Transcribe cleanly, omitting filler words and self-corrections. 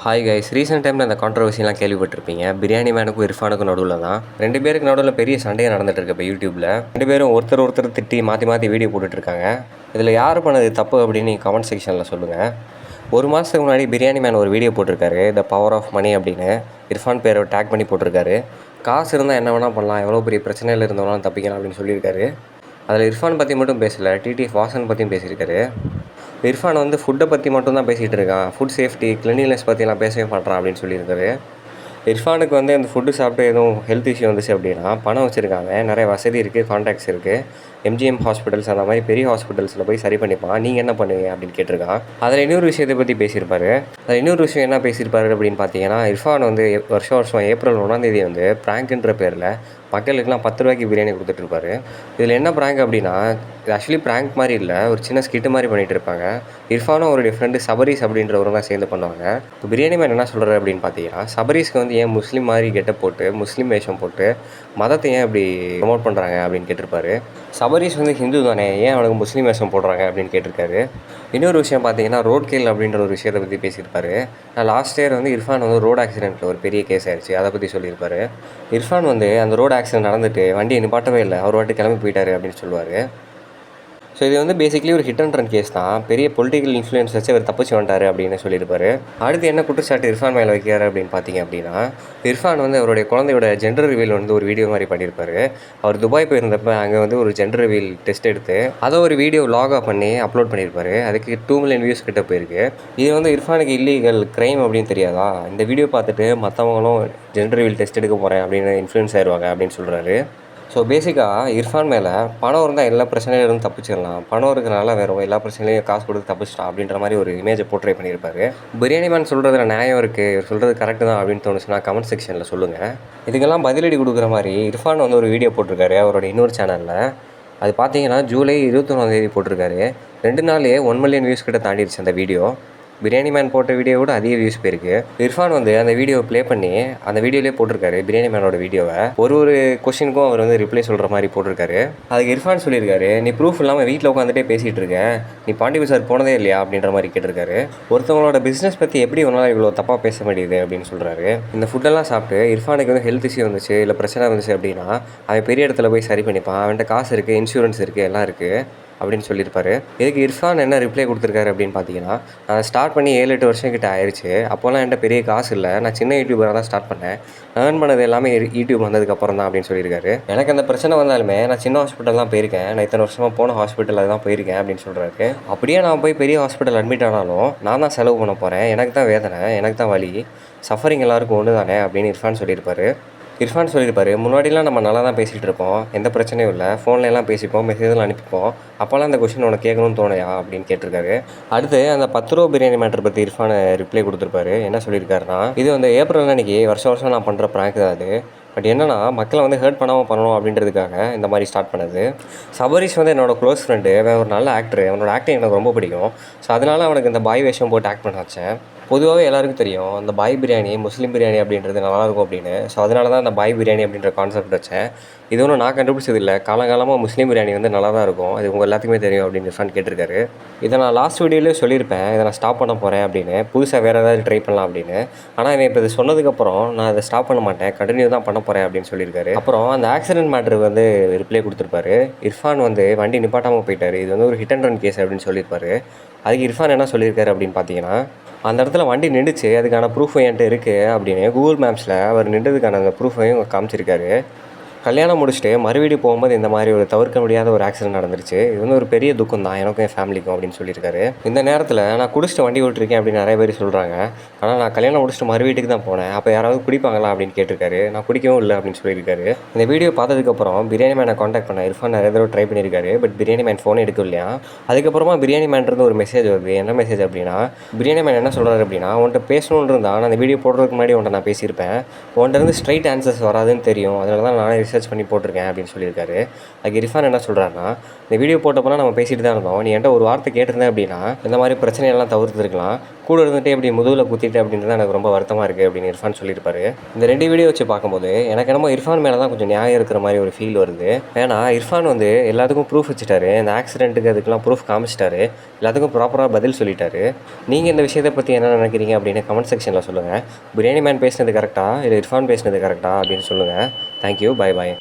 Hi guys, recent டைமில் இந்த கான்ட்ரவர்சிலாம் கேள்விப்பட்டிருப்பீங்க. பிரியாணி மேனுக்கும் இர்ஃபானுக்கும் நடுவில் தான் 2 பேருக்கு நடுவில் பெரிய சண்டையாக நடந்துட்டு இருக்கு. இப்போ யூடியூப்பில் 2 பேரும் ஒருத்தர் திட்டி மாற்றி வீடியோ போட்டுட்ருக்காங்க. இதில் யார் பண்ணது தப்பு அப்படின்னு நீங்கள் கமெண்ட் செக்ஷனில் சொல்லுங்கள். ஒரு மாதத்துக்கு முன்னாடி பிரியாணி மேன் ஒரு வீடியோ போட்டிருக்காரு, த பவர் ஆஃப் மணி அப்படின்னு. இர்ஃபான் பேரை டேக் பண்ணி போட்டிருக்காரு. காசு இருந்தால் என்ன வேணால் பண்ணலாம், எவ்வளோ பெரிய பிரச்சனையில் இருந்தவங்களாம் தப்பிக்கலாம் அப்படின்னு சொல்லியிருக்காரு. அதில் இர்ஃபான் பற்றி மட்டும் பேசலை, டிடிஎஃப் வாசன் பற்றியும் பேசியிருக்காரு. இர்ஃபான் வந்து ஃபுட்டை பற்றி மட்டும் தான் பேசிகிட்டு இருக்கான், ஃபுட் சேஃப்டி கிளீனினஸ் பற்றிலாம் பேசவே மாட்டான் அப்படின்னு சொல்லியிருக்காரு. இர்ஃபானுக்கு வந்து அந்த ஃபுட்டு சாப்பிட்டு எதுவும் ஹெல்த் இஷ்யூ வந்துச்சு அப்படின்னா, பணம் வச்சுருக்காங்க, நிறைய வசதி இருக்குது, கான்டாக்ட்ஸ் இருக்குது, எம்ஜிஎம் ஹாஸ்பிட்டல்ஸ் அந்த மாதிரி பெரிய ஹாஸ்பிட்டல்ஸில் போய் சரி பண்ணிப்பான், நீங்கள் என்ன பண்ணுவீங்க அப்படின்னு கேட்டிருக்கான். அதில் இன்னொரு விஷயத்தை பற்றி பேசியிருப்பார். அதில் இன்னொரு விஷயம் என்ன பேசியிருப்பாரு அப்படின்னு பார்த்தீங்கன்னா, இர்ஃபான் வந்து வருஷம் ஏப்ரல் 1ஆம் தேதி வந்து ப்ராங்க்ன்ற பேரில் மக்களுக்கெல்லாம் 10 ரூபாய்க்கு பிரியாணி கொடுத்துட்ருப்பாரு. இதில் என்ன ப்ராங்க் அப்படின்னா, இது ஆக்சுவலி ப்ராங்க் மாதிரி இல்லை, ஒரு சின்ன ஸ்கிட்டு மாதிரி பண்ணிகிட்டு இருப்பாங்க. இர்ஃபானும் அவருடைய ஃப்ரெண்டு சபரீஸ் அப்படின்றவங்க தான் சேர்ந்து பண்ணுவாங்க. இப்போ பிரியாணி மேன் என்ன சொல்கிறாரு அப்படின்னு பார்த்தீங்கன்னா, சபரீஸ்க்கு வந்து ஏன் முஸ்லீம் மாதிரி கெட்டப் போட்டு முஸ்லீம் வேஷம் போட்டு மதத்தை ஏன் இப்படி ப்ரமோட் பண்ணுறாங்க அப்படின்னு கேட்டிருப்பாரு. சபரீஸ் வந்து ஹிந்து தானே, ஏன் அவனுக்கு முஸ்லீம் வேஷம் போடுறாங்க அப்படின்னு கேட்டிருக்காரு. இன்னொரு விஷயம் பார்த்தீங்கன்னா, ரோட் கில் அப்படின்ற ஒரு விஷயத்தை பற்றி பேசியிருப்பாரு. லாஸ்ட் இயர் வந்து இர்ஃபான் வந்து ரோட் ஆக்சிடென்ட்டில் ஒரு பெரிய கேஸ் ஆயிடுச்சு, அதை பற்றி சொல்லியிருப்பாரு. இர்ஃபான் வந்து அந்த ரோட் ஆக்சிடென்ட் நடந்துட்டு வண்டியை நிப்பாட்டவே இல்லை, அவர் வாட்டி கிளம்பி போயிட்டார் அப்படின்னு சொல்லுவார். ஸோ இது வந்து பேசிக்கலி ஒரு ஹிட் அண்ட் ரன் கேஸ் தான், பெரிய பொலிட்டிக்கல் இன்ஃப்ளூயன்ஸ் வச்சு அவர் தப்பிச்சு வந்துட்டார் அப்படின்னு சொல்லியிருப்பாரு. அடுத்து என்ன குற்றச்சாட்டு இர்ஃபான் மேலே வைக்கிறாரு அப்படின்னு பார்த்தீங்க அப்படின்னா, இர்ஃபான் வந்து அவருடைய குழந்தையோட ஜெண்டர் ரிவீல் வந்து ஒரு வீடியோ மாதிரி பண்ணியிருப்பார். அவர் துபாய் போயிருந்தப்ப அங்கே வந்து ஒரு ஜெண்டர் ரிவீல் டெஸ்ட் எடுத்து அதை ஒரு வீடியோ லாகாக பண்ணி அப்லோட் பண்ணியிருப்பார். அதுக்கு 2 மில்லியன் வியூஸ் கிட்ட போயிருக்கு. இது வந்து இர்ஃபானுக்கு இல்லீகல் க்ரைம் அப்படின்னு தெரியாதா, இந்த வீடியோ பார்த்துட்டு மற்றவங்களும் ஜெண்டர் ரிவீல் டெஸ்ட் எடுக்க போகிறேன் அப்படின்னு இன்ஃப்ளூயன்ஸ் ஆயிடுவாங்க அப்படின்னு சொல்கிறாரு. ஸோ பேசிக்காக இர்ஃபான் மேலே பணம் இருந்தால் எல்லா பிரச்சனையிலிருந்து தப்பிச்சிடலாம், பணம் இருக்கிறனால வேறு எல்லா பிரச்சனையும் காசு கொடுத்து தப்பிச்சிட்டான் அப்படின்ற மாதிரி ஒரு இமேஜை போர்ட்ரே பண்ணியிருப்பாரு. பிரியாணி மேன் சொல்கிறதுல நியாயம் இருக்குது, இவர் சொல்கிறது கரெக்டு தான் அப்படின்னு தோணுச்சுன்னா கமெண்ட் செக்ஷனில் சொல்லுங்கள். இதுக்கெல்லாம் பதிலடி கொடுக்குற மாதிரி இர்ஃபான் வந்து ஒரு வீடியோ போட்டிருக்காரு அவரோட இன்னொரு சேனலில். அது பார்த்தீங்கன்னா ஜூலை 21ஆம் தேதி போட்டிருக்காரு. 2 நாள்லேயே 1 மில்லியன் வியூஸ் கிட்ட தாண்டிடுச்சு அந்த வீடியோ. பிரியாணி மேன் போட்ட வீடியோ கூட அதிக வியூஸ் போயிருக்கு. இர்ஃபான் வந்து அந்த வீடியோவை ப்ளே பண்ணி அந்த வீடியோலேயே போட்டிருக்காரு பிரியாணி மேனோட வீடியோவை. ஒரு கொஸ்டினுக்கும் அவர் வந்து ரிப்ளை சொல்கிற மாதிரி போட்டிருக்காரு. அதுக்கு இர்ஃபான் சொல்லியிருக்காரு, நீ ப்ரூஃப் இல்லாமல் வீட்டில் உட்காந்துட்டே பேசிகிட்டு இருக்க, நீ பாண்டி பஜார் போனதே இல்லையா அப்படின்ற மாதிரி கேட்டிருக்காரு. ஒருத்தவங்களோட பிஸ்னஸ் பற்றி எப்படி ஒன்றால் இவ்வளோ தப்பாக பேச முடியுது அப்படின்னு சொல்கிறாரு. இந்த ஃபுட்டெல்லாம் சாப்பிட்டு இர்ஃபானுக்கு வந்து ஹெல்த் இஷ்யூ வந்துச்சு, இல்லை பிரச்சனை வந்துச்சு அப்படின்னா அவன் பெரிய இடத்துல போய் சரி பண்ணிப்பான், அவன்கிட்ட காசு இருக்குது, இன்சூரன்ஸ் இருக்குது, எல்லாம் இருக்குது அப்படின்னு சொல்லியிருப்பாரு. இதுக்கு இர்ஃபான் என்ன ரிப்ளை கொடுத்துருக்காரு அப்படின்னு பார்த்தீங்கன்னா, நான் ஸ்டார்ட் பண்ணி 7-8 வருஷம் கிட்ட ஆயிடுச்சு, அப்போல்லாம் என்கிட்ட பெரிய காசு இல்லை, நான் சின்ன யூடியூபராக தான் ஸ்டார்ட் பண்ணேன், ஏர்ன் பண்ணது எல்லாமே யூடியூப் வந்ததுக்கப்புறம் தான் அப்படின்னு சொல்லியிருக்காரு. எனக்கு அந்த பிரச்சனை வந்தாலுமே நான் சின்ன ஹாஸ்பிட்டல் தான் போயிருக்கேன், நான் இத்தனை வருஷமாக போன ஹாஸ்பிட்டலில் தான் போயிருக்கேன் அப்படின்னு சொல்கிறாரு. அப்படியே நான் போய் பெரிய ஹாஸ்பிட்டல் அட்மிட் ஆனாலும் நான் தான் செலவு பண்ண போகிறேன், எனக்கு தான் வேதனை, எனக்கு தான் வலி, சஃபரிங் எல்லாருக்கும் ஒன்று தானே அப்படின்னு இர்ஃபான் சொல்லியிருப்பாரு. இர்ஃபான் சொல்லியிருப்பாரு, முன்னாடிலாம் நம்ம நல்லா தான் பேசிகிட்டு இருப்போம், எந்த பிரச்சனையும் இல்லை, ஃபோன்லாம் பேசிப்போம், மெசேஜெலாம் அனுப்பிப்போம், அப்போல்லாம் அந்த கொஸ்டின் உனக்கு கேட்கணும்னு தோணையா அப்படின்னு கேட்டிருக்காரு. அடுத்து அந்த 10 ரூபா பிரியாணி மேட்டர் பற்றி இர்ஃபான் ரிப்ளை கொடுத்துருப்பாரு. என்ன சொல்லியிருக்காருன்னா, இது வந்து ஏப்ரல் அன்றைக்கி வருஷம் நான் பண்ணுற ப்ராங்க் தான் அது, பட் என்னென்னா மக்களை வந்து ஹர்ட் பண்ணாமல் பண்ணணும் அப்படின்றதுக்காக இந்த மாதிரி ஸ்டார்ட் பண்ணது. சபரீஸ் வந்து என்னோடய க்ளோஸ் ஃப்ரெண்டு, அவன் ஒரு நல்ல ஆக்டர், அவனோட ஆக்டிங் எனக்கு ரொம்ப பிடிக்கும், ஸோ அதனால் அவனுக்கு இந்த பாய் வேஷம் போட்டு ஆக்ட் பண்ண வச்சேன். பொதுவாகவே எல்லாருக்கும் தெரியும் அந்த பாய் பிரியாணி முஸ்லீம் பிரியாணி அப்படின்றது நல்லாயிருக்கும் அப்படின்னு, ஸோ அதனால தான் அந்த பாய் பிரியாணி அப்படின்ற கான்செப்ட் வச்சேன். இது ஒன்றும் நான் கண்டுபிடிச்சது இல்லை, காலங்காலமாக முஸ்லீம் பிரியாணி வந்து நல்லா தான் இருக்கும், அது உங்கள் எல்லாத்துக்குமே தெரியும் அப்படின்னு இர்ஃபான் கேட்டிருக்காரு. இதை நான் லாஸ்ட் வீடியோலேயே சொல்லியிருப்பேன், இதை நான் ஸ்டாப் பண்ண போகிறேன் அப்படின்னு, புதுசாக வேறு ஏதாவது ட்ரை பண்ணலாம் அப்படின்னு. ஆனால் இவன் இப்போ இது சொன்னதுக்கப்புறம் நான் அதை ஸ்டாப் பண்ண மாட்டேன், கண்டினியூ தான் பண்ண போகிறேன் அப்படின்னு சொல்லியிருக்காரு. அப்புறம் அந்த ஆக்சிடென்ட் மேட்ரு வந்து ரிப்ளை கொடுத்துருப்பாரு. இர்ஃபான் வந்து வண்டி நிப்பாட்டாமல் போயிட்டார், இது வந்து ஒரு ஹிட் அண்ட் ரன் கேஸ் அப்படின்னு சொல்லியிருப்பாரு. அதுக்கு இர்ஃபான் என்ன சொல்லியிருக்காரு அப்படின்னு பார்த்தீங்கன்னா, அந்த இடத்துல வண்டி நின்றுச்சு, அதுக்கான ப்ரூஃப் என்கிட்ட இருக்குது அப்படின்னு கூகுள் மேப்ஸில் அவர் நின்றதுக்கான அந்த ப்ரூஃபையும் காமிச்சிருக்காரு. கல்யாணம் முடிச்சுட்டு மறுபடியும் போகும்போது இந்த மாதிரி ஒரு தவிர்க்க முடியாத ஒரு ஆக்சிடென்ட் நடந்துருச்சு, இது வந்து ஒரு பெரிய துக்கம் தான் எனக்கும் என் ஃபேமிலிக்கும் அப்படின்னு சொல்லியிருக்காரு. இந்த நேரத்தில் நான் குடிச்சிட்டு வண்டி ஓட்டிருக்கேன் அப்படின்னு நிறைய பேர் சொல்கிறாங்க, ஆனால் நான் கல்யாணம் முடிச்சுட்டு மறு வீட்டுக்கு தான் போனேன், அப்போ யாராவது குடிப்பாங்களா அப்படின்னு கேட்டிருக்காரு. நான் குடிக்கவும் இல்லை அப்படின்னு சொல்லியிருக்காரு. இந்த வீடியோ பார்த்ததுக்கப்புறம் பிரியாணி மேனை காண்டாக்ட் பண்ண இர்ஃபான் நிறைய தடவை ட்ரை பண்ணியிருக்காரு, பட் பிரியாணி மேன் ஃபோன் எடுக்க இல்லையா. அதுக்கப்புறமா பிரியாணி மேன்றது ஒரு மெசேஜ் வருது. என்ன மெசேஜ் அப்படின்னா, பிரியாணி மேன் என்ன சொல்கிறாரு அப்படின்னா, உன்கிட்ட பேசணுன்னு இருந்தால் நான் அந்த வீடியோ போடுறதுக்கு முன்னாடி உன்ட்ட நான் பேசியிருப்பேன், உன்கிட்ட இருந்து ஸ்ட்ரைட் ஆன்சர்ஸ் வராதுன்னு தெரியும், அதனால தான் நானே ரிசர்ச் பண்ணி போட்டிருக்கேன் அப்படின்னு சொல்லியிருக்காரு. அதுக்கு இர்ஃபான் என்ன சொல்கிறாருன்னா, இந்த வீடியோ போட்டப்போலாம் நம்ம பேசிட்டு தான் இருந்தோம், நீ என்கிட்ட ஒரு வார்த்தை கேட்டிருந்தேன் அப்படின்னா இந்த மாதிரி பிரச்சனையெல்லாம் தவிர்த்துருக்கலாம், கூட இருந்துகிட்டே இப்படி முதுகில் குத்திட்டு அப்படின்றது எனக்கு ரொம்ப வருத்தமாக இருக்குது அப்படின்னு இர்ஃபான் சொல்லியிருப்பாரு. இந்த 2 வீடியோ வச்சு பார்க்கும்போது எனக்கு என்னமோ இர்ஃபான் மேலே தான் கொஞ்சம் நியாயம் இருக்கிற மாதிரி ஒரு ஃபீல் வருது. ஏன்னா இர்ஃபான் வந்து எல்லாத்துக்கும் ப்ரூஃப் வச்சுட்டாரு, இந்த ஆக்சிடென்ட்டுக்கு அதுக்கெலாம் ப்ரூஃப் காமிச்சிட்டாரு, எல்லாத்துக்கும் ப்ராப்பராக பதில் சொல்லிட்டாரு. நீங்கள் இந்த விஷயத்தை பற்றி என்ன நினைக்கிறீங்க அப்படின்னு கமெண்ட் செக்ஷனில் சொல்லுங்கள். பிரியாணி மேன் பேசினது கரெக்டாக இல்லை இர்ஃபான் பேசினது கரெக்டாக அப்படின்னு சொல்லுங்கள். Thank you, bye bye.